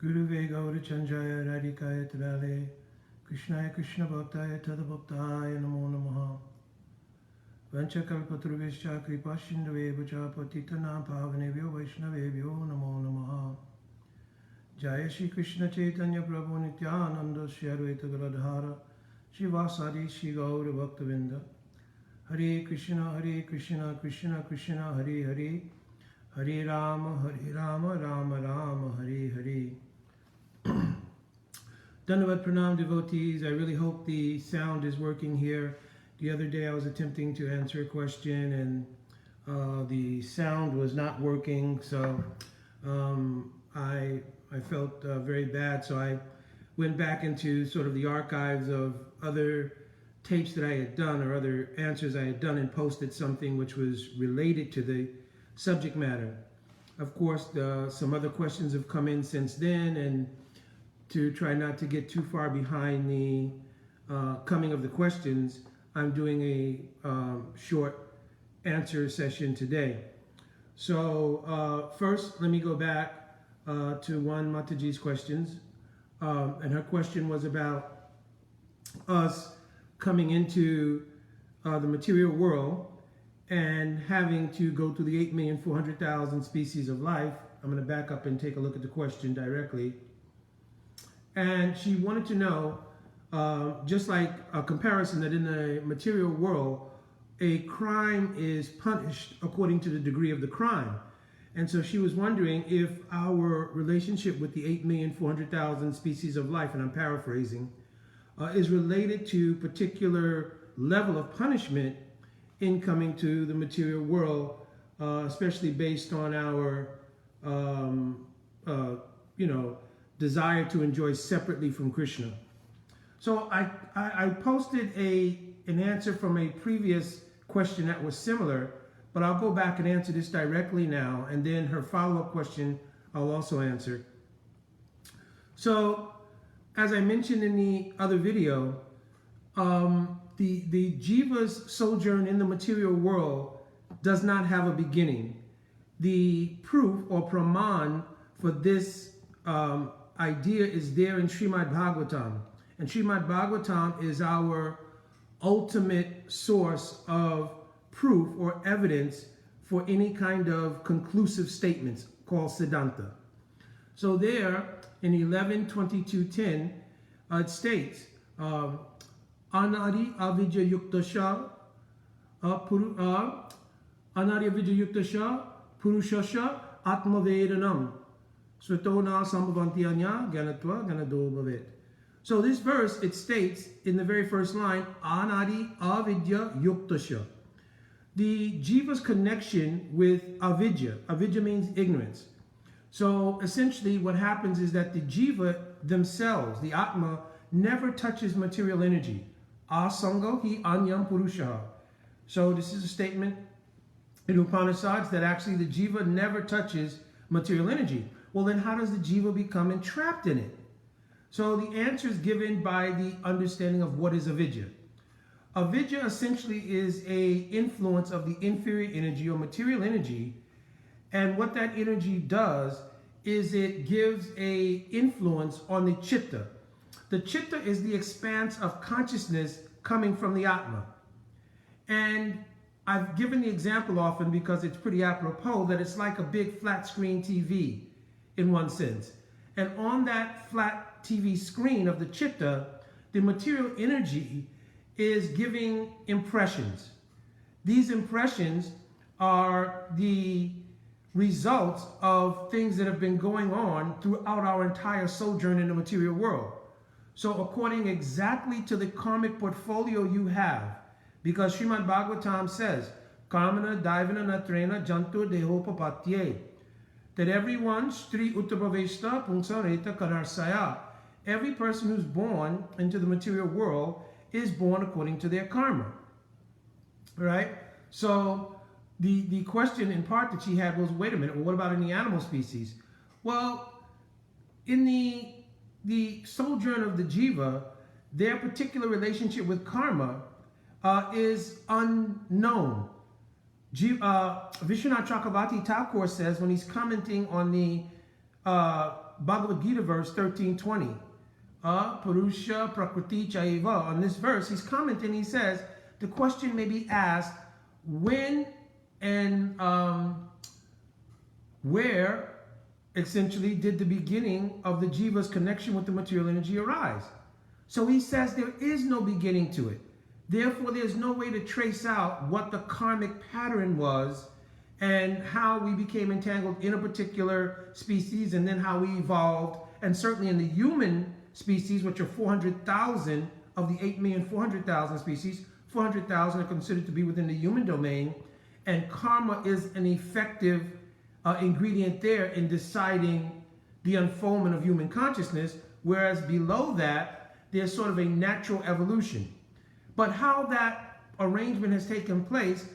Guruve Gauri Chanjaya Radhikaya Tadale Krishnaya Krishna Bhaktaya Tadabhaktaya Namo Namaha Vanchakalpatruvescha Kripashindave Bhaja Patitanam Pavanebhyo Vaishnavebhyo Namo Namaha Jaya Shri Krishna Chaitanya Prabhu Nityananda Shri Advaita Galadhara Shivasadi Shri Gauri Bhaktavinda Hare Krishna Krishna Krishna Hare Hare Hare Rama Rama Rama Hare Hare. Dandavat Pranam devotees, I really hope the sound is working here. The other day I was attempting to answer a question and the sound was not working, so I felt very bad. So I went back into sort of the archives of other tapes that I had done or other answers I had done and posted something which was related to the subject matter. Of course, some other questions have come in since then, and to try not to get too far behind the coming of the questions, I'm doing a short answer session today. So first, let me go back to one Mataji's questions. And her question was about us coming into the material world and having to go through the 8,400,000 species of life. I'm going to back up and take a look at the question directly. And she wanted to know, just like a comparison, that in the material world, a crime is punished according to the degree of the crime. And so she was wondering if our relationship with the 8,400,000 species of life, and I'm paraphrasing, is related to particular level of punishment in coming to the material world, especially based on our, desire to enjoy separately from Krishna. So I posted an answer from a previous question that was similar, but I'll go back and answer this directly now, and then her follow-up question I'll also answer. So, as I mentioned in the other video, the jiva's sojourn in the material world does not have a beginning. The proof or praman for this idea is there in Srimad Bhagavatam. And Srimad Bhagavatam is our ultimate source of proof or evidence for any kind of conclusive statements called Siddhanta. So there, in 11:22:10, it states, Anari avidya yuktasha Anari avidya yuktasha purushasha atmavedanam Svatona sambhavantiyanya ganatva ganado bhavet. So this verse, it states in the very first line, Anadi avidya yuktasha. The jiva's connection with avidya. Avidya means ignorance. So essentially what happens is that the jiva themselves, the atma, never touches material energy. Asango hi anyam purusha. So this is a statement in Upanishads that actually the jiva never touches material energy. Well, then how does the jiva become entrapped in it? So the answer is given by the understanding of what is avidya. Avidya essentially is a influence of the inferior energy or material energy, and what that energy does is it gives a influence on the chitta. The chitta is the expanse of consciousness coming from the Atma. And I've given the example often because it's pretty apropos that it's like a big flat screen TV in one sense. And on that flat TV screen of the chitta, the material energy is giving impressions. These impressions are the results of things that have been going on throughout our entire sojourn in the material world. So according exactly to the karmic portfolio you have, because Srimad Bhagavatam says, Kamana Daivana Natrena Jantur Dehopapatye, that everyone, Stri Uttabhaveshta Pungsareta Kanarsaya, every person who's born into the material world is born according to their karma. Right? So the question in part that she had was, wait a minute, well, what about in the animal species? Well, in the sojourn of the jiva, their particular relationship with karma is unknown. Vishwanath Chakravarti Thakur says, when he's commenting on the Bhagavad Gita verse 13:20. Purusha Prakriti Chaiva. On this verse, he's commenting, he says, the question may be asked, when and where essentially did the beginning of the jiva's connection with the material energy arise? So he says there is no beginning to it. Therefore, there's no way to trace out what the karmic pattern was and how we became entangled in a particular species and then how we evolved. And certainly in the human species, which are 400,000 of the 8,400,000 species, 400,000 are considered to be within the human domain. And karma is an effective ingredient there in deciding the unfoldment of human consciousness, whereas below that, there's sort of a natural evolution. But how that arrangement has taken place,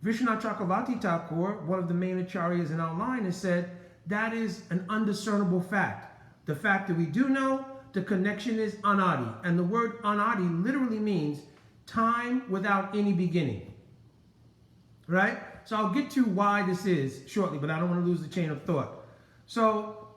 Vishwanath Chakravarti Thakur, one of the main acharyas in our line, has said that is an undiscernible fact. The fact that we do know, the connection is anadi. And the word anadi literally means time without any beginning. Right? So I'll get to why this is shortly, but I don't want to lose the chain of thought. So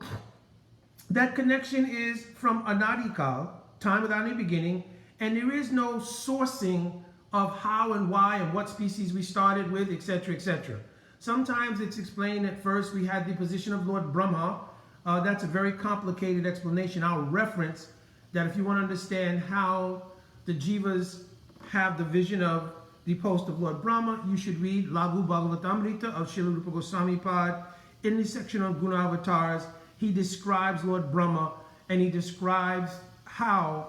that connection is from anadikal, time without any beginning, and there is no sourcing of how and why and what species we started with, etc., etc. Sometimes it's explained that first we had the position of Lord Brahma. That's a very complicated explanation. I'll reference that if you want to understand how the jivas have the vision of the post of Lord Brahma, you should read Laghu Bhagavatamrita of Srila Rupa Goswami Pad. In the section on Guna Avatars, he describes Lord Brahma and he describes how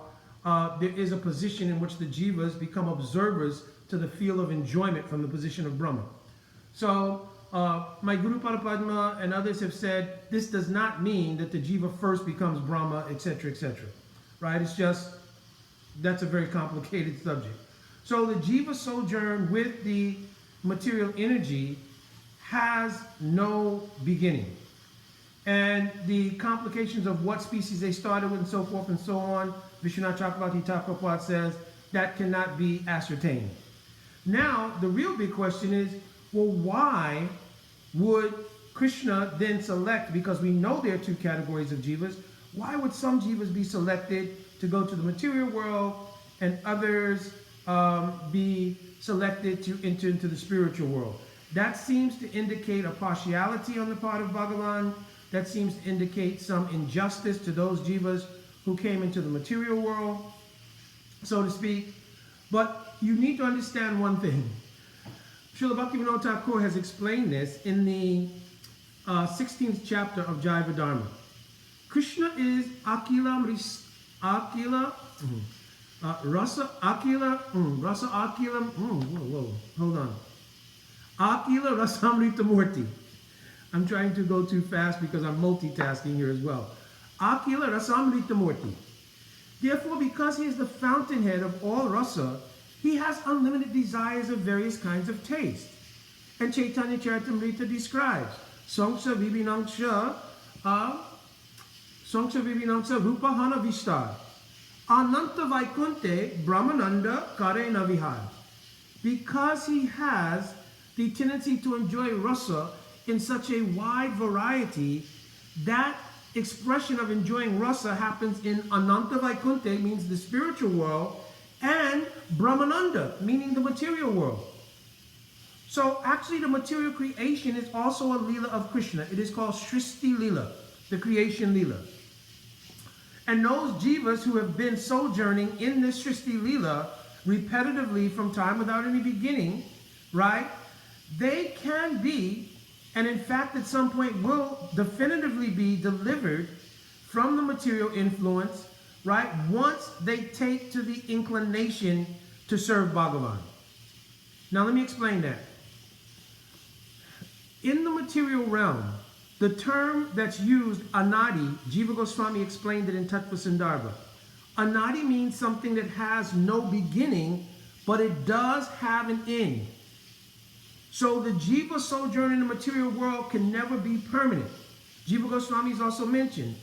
there is a position in which the jivas become observers to the field of enjoyment from the position of Brahma. So my Guru Parapadma and others have said this does not mean that the jiva first becomes Brahma, etc., etc. Right? It's just, that's a very complicated subject. So the jiva sojourn with the material energy has no beginning. And the complications of what species they started with and so forth and so on, Vishwanath Chakravarti Thakur says that cannot be ascertained. Now, the real big question is, well, why would Krishna then select, because we know there are two categories of jivas, why would some jivas be selected to go to the material world and others be selected to enter into the spiritual world? That seems to indicate a partiality on the part of Bhagavan. That seems to indicate some injustice to those jivas who came into the material world, so to speak. But you need to understand one thing. Srila Bhaktivinoda Thakur has explained this in the 16th chapter of Jaiva Dharma. Rasa Akila, hold on. Akila Rasamrita Murti. I'm trying to go too fast because I'm multitasking here as well. Akila Rasamrita Murti. Therefore, because he is the fountainhead of all rasa, he has unlimited desires of various kinds of taste. And Chaitanya Charitamrita describes Songsa Vibhinangsha Rupa Hana Vishtar Ananta Vaikunte Brahmananda Kare Navihar. Because he has the tendency to enjoy rasa in such a wide variety, that expression of enjoying rasa happens in Ananta Vaikunte, means the spiritual world, and Brahmananda, meaning the material world. So actually the material creation is also a lila of Krishna. It is called Srishti Lila, the creation lila. And those jivas who have been sojourning in this Srishti Lila repetitively from time without any beginning, right, they can be, and in fact at some point will definitively be delivered from the material influence, right, once they take to the inclination to serve Bhagavan. Now let me explain that. In the material realm, the term that's used, anadi, Jiva Goswami explained it in Tattva Sandarbha. Anadi means something that has no beginning, but it does have an end. So the jiva sojourn in the material world can never be permanent. Jiva Goswami is also mentioned,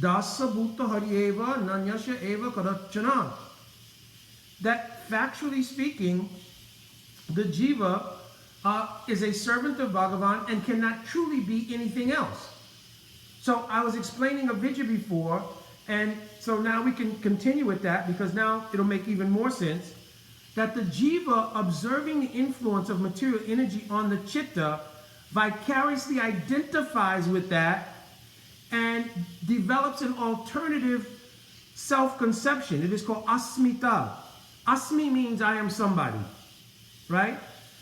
Dasa Bhutta Harieva Nanyasha Eva Karachana. That factually speaking, the jiva is a servant of Bhagavan and cannot truly be anything else. So I was explaining avidya before, and so now we can continue with that because now it'll make even more sense. That the jiva, observing the influence of material energy on the chitta, vicariously identifies with that and develops an alternative self-conception. It is called asmita. Asmi means I am somebody, right?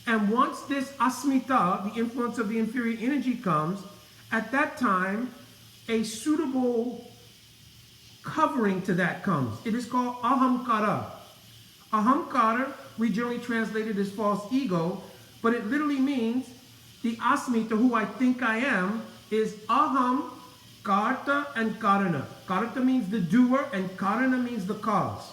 And once this asmita, the influence of the inferior energy, comes, at that time, a suitable covering to that comes. It is called ahamkara. Ahamkara, we generally translate it as false ego, but it literally means the asmita, who I think I am, is aham, karta, and karana. Karta means the doer, and karana means the cause.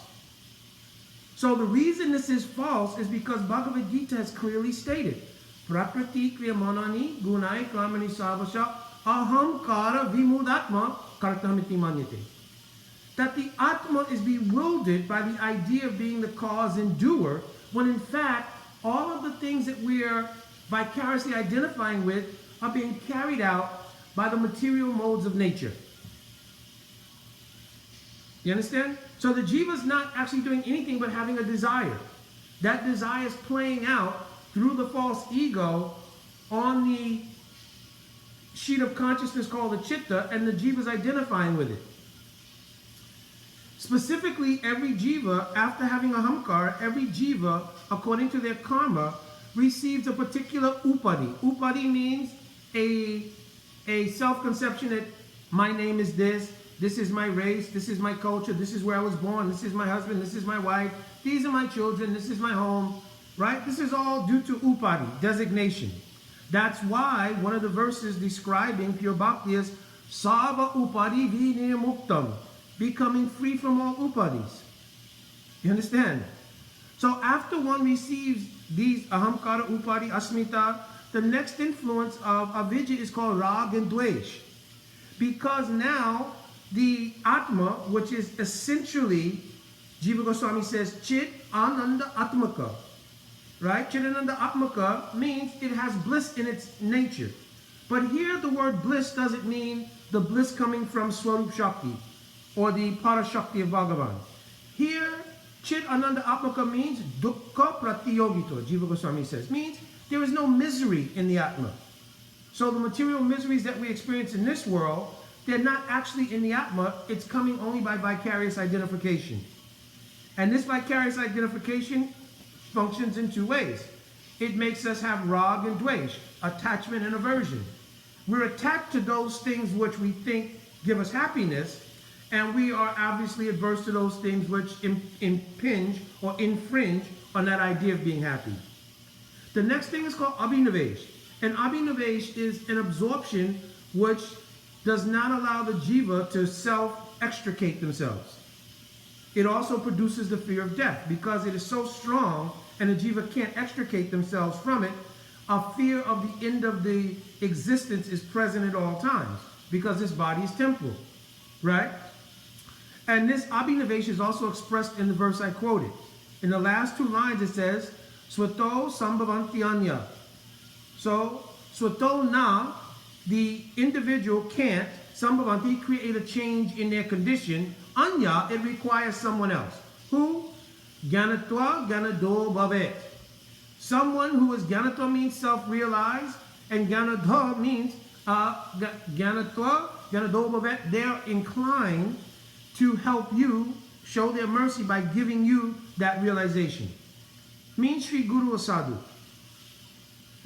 So the reason this is false is because Bhagavad Gita has clearly stated, Prakriti kriyamanani gunai kamani savasha aham kara vimudatma kartamiti manyate. That the Atma is bewildered by the idea of being the cause and doer, when in fact, all of the things that we are vicariously identifying with are being carried out by the material modes of nature. You understand? So the jiva is not actually doing anything but having a desire. That desire is playing out through the false ego on the sheet of consciousness called the chitta, and the jiva is identifying with it. Specifically, every jiva, after having a hamkar, every jiva, according to their karma, receives a particular upadi. Upadi means a self-conception that my name is this is my race, this is my culture, this is where I was born, this is my husband, this is my wife, these are my children, this is my home, right? This is all due to upadi, designation. That's why one of the verses describing pure bhakti is Sava upadi vinimuktam, becoming free from all upadis. You understand? So after one receives these ahamkara, upadi, asmita, the next influence of avidya is called rag and dvesh. Because now the atma, which is essentially, Jiva Goswami says, chit ananda atmaka. Right? Chit ananda atmaka means it has bliss in its nature. But here the word bliss doesn't mean the bliss coming from Swarup Shakti or the Parashakti of Bhagavan. Here, Chit Ananda Atmaka means Dukkha Pratiyogito, Jiva Goswami says. Means there is no misery in the Atma. So the material miseries that we experience in this world, they're not actually in the Atma, it's coming only by vicarious identification. And this vicarious identification functions in two ways. It makes us have rag and dvesh, attachment and aversion. We're attached to those things which we think give us happiness, and we are obviously adverse to those things which impinge or infringe on that idea of being happy. The next thing is called abhinivesh. And abhinivesh is an absorption which does not allow the jiva to self-extricate themselves. It also produces the fear of death because it is so strong and the jiva can't extricate themselves from it. A fear of the end of the existence is present at all times because this body is temporal, right? And this abhinivesh is also expressed in the verse I quoted. In the last two lines it says, Swato sambhavanti anya. So, swato na, the individual can't, sambhavanti, create a change in their condition. Anya, it requires someone else. Who? Gyanatva ganado bhavet. Someone who is Gyanatva means self-realized, and Gyanadha means Gyanatva, Ganado bhavet, they're inclined to help you, show their mercy by giving you that realization. Means Sri Guru or Sadhu.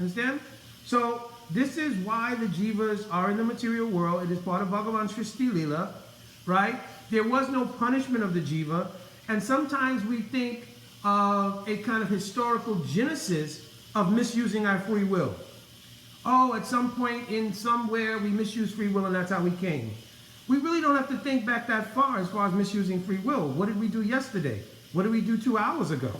Understand? So this is why the jivas are in the material world. It is part of Bhagavan Srishti Leela, right? There was no punishment of the jiva, and sometimes we think of a kind of historical genesis of misusing our free will. Oh, at some point in somewhere we misused free will and that's how we came. We really don't have to think back that far as misusing free will. What did we do yesterday? What did we do 2 hours ago?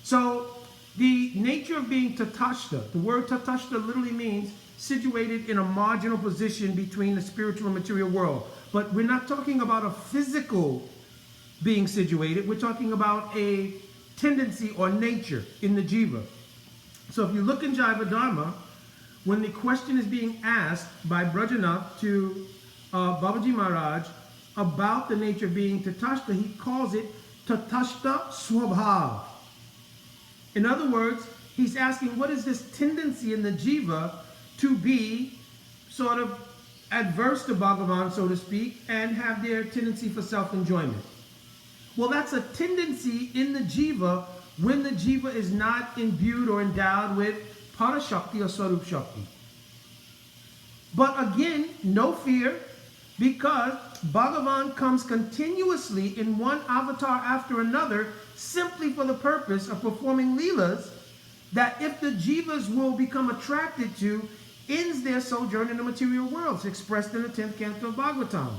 So the nature of being tatashta, the word tatashta literally means situated in a marginal position between the spiritual and material world. But we're not talking about a physical being situated. We're talking about a tendency or nature in the jiva. So if you look in Jaiva Dharma, when the question is being asked by Brajanath to Babaji Maharaj about the nature of being Tatashta, he calls it Tatashta Swabhav. In other words, he's asking what is this tendency in the jiva to be sort of adverse to Bhagavan, so to speak, and have their tendency for self-enjoyment. Well, that's a tendency in the jiva when the jiva is not imbued or endowed with Parashakti or Swarup Shakti. But again, no fear, because Bhagavan comes continuously in one avatar after another simply for the purpose of performing leelas that, if the jivas will become attracted to, ends their sojourn in the material world. It's expressed in the 10th canto of Bhagavatam.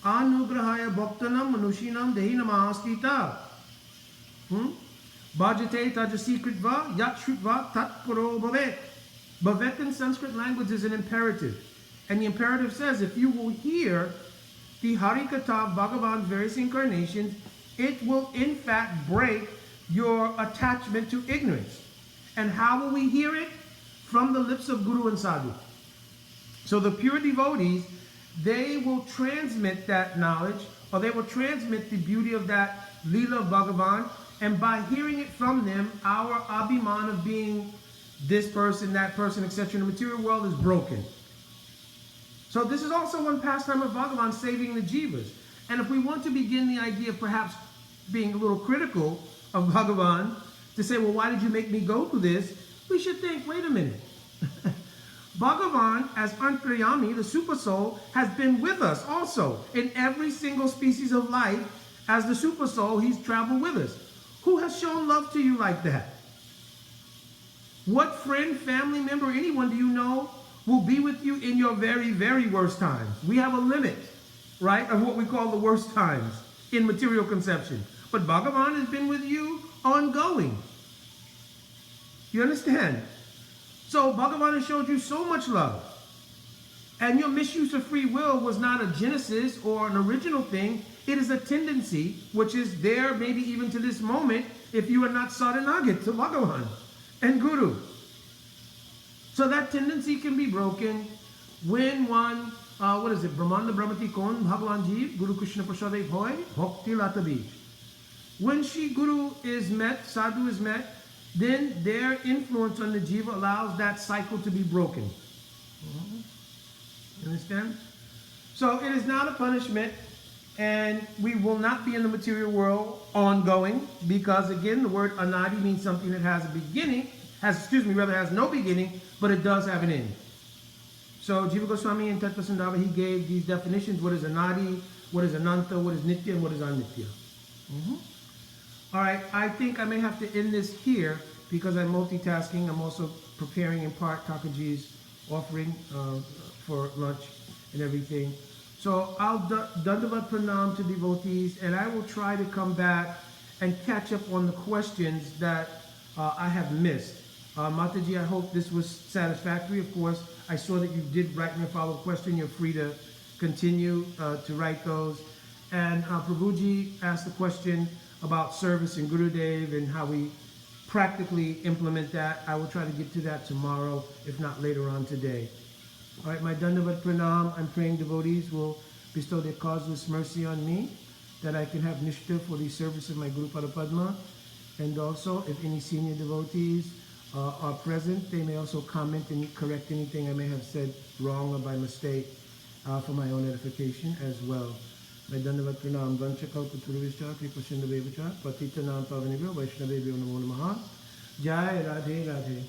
Anugrahaya bhaktanam manushinam dehinam ahastita. Bhajate tajasikritva yatshritva tatpuro bhavet. Bhavet in Sanskrit language is an imperative. And the imperative says, if you will hear the Harikatha of Bhagavan's various incarnations, it will in fact break your attachment to ignorance. And how will we hear it? From the lips of Guru and Sadhu. So the pure devotees, they will transmit that knowledge, or they will transmit the beauty of that Leela of Bhagavan, and by hearing it from them, our abhiman of being this person, that person, etc. in the material world is broken. So this is also one pastime of Bhagavan, saving the jivas. And if we want to begin the idea of perhaps being a little critical of Bhagavan, to say, well, why did you make me go through this? We should think, wait a minute. Bhagavan, as Antaryami, the super soul, has been with us also in every single species of life. As the super soul, he's traveled with us. Who has shown love to you like that? What friend, family member, anyone do you know will be with you in your very, very worst times? We have a limit, right, of what we call the worst times in material conception. But Bhagavan has been with you ongoing. You understand? So Bhagavan has showed you so much love. And your misuse of free will was not a genesis or an original thing. It is a tendency which is there maybe even to this moment if you are not Saranagit to Bhagavan and Guru. So that tendency can be broken when one, Brahmanda Brahmati Kon, Bhagavan Jeev, Guru Krishna Prasade Hoy, Bhakti Latabi. When Shri Guru is met, Sadhu is met, then their influence on the jiva allows that cycle to be broken. You understand? So it is not a punishment, and we will not be in the material world ongoing, because again, the word anadi means something that has a beginning, has no beginning, but it does have an end. So Jiva Goswami in Tattva Sandhava, he gave these definitions: what is anadi, what is ananta, what is nitya, and what is anitya. All right, I think I may have to end this here because I'm multitasking. I'm also preparing in part Takaji's offering for lunch and everything. So I'll dandavat pranam to devotees, and I will try to come back and catch up on the questions that I have missed. Mataji, I hope this was satisfactory. Of course, I saw that you did write me a follow-up question. You're free to continue to write those. And Prabhuji asked the question about service in Gurudev and how we practically implement that. I will try to get to that tomorrow, if not later on today. All right, my Dandavat Pranam. I'm praying devotees will bestow their causeless mercy on me, that I can have nishta for the service of my Guru Parapadma. And also, if any senior devotees are present, they may also comment and correct anything I may have said wrong or by mistake for my own edification as well. My Dandavat Pranam. Vanchakalpaturvishcha Kripashindavevacha Patitanam Pavanibhyo Vaishnavebhyo Namo Namaha. Jai Radhe Radhe.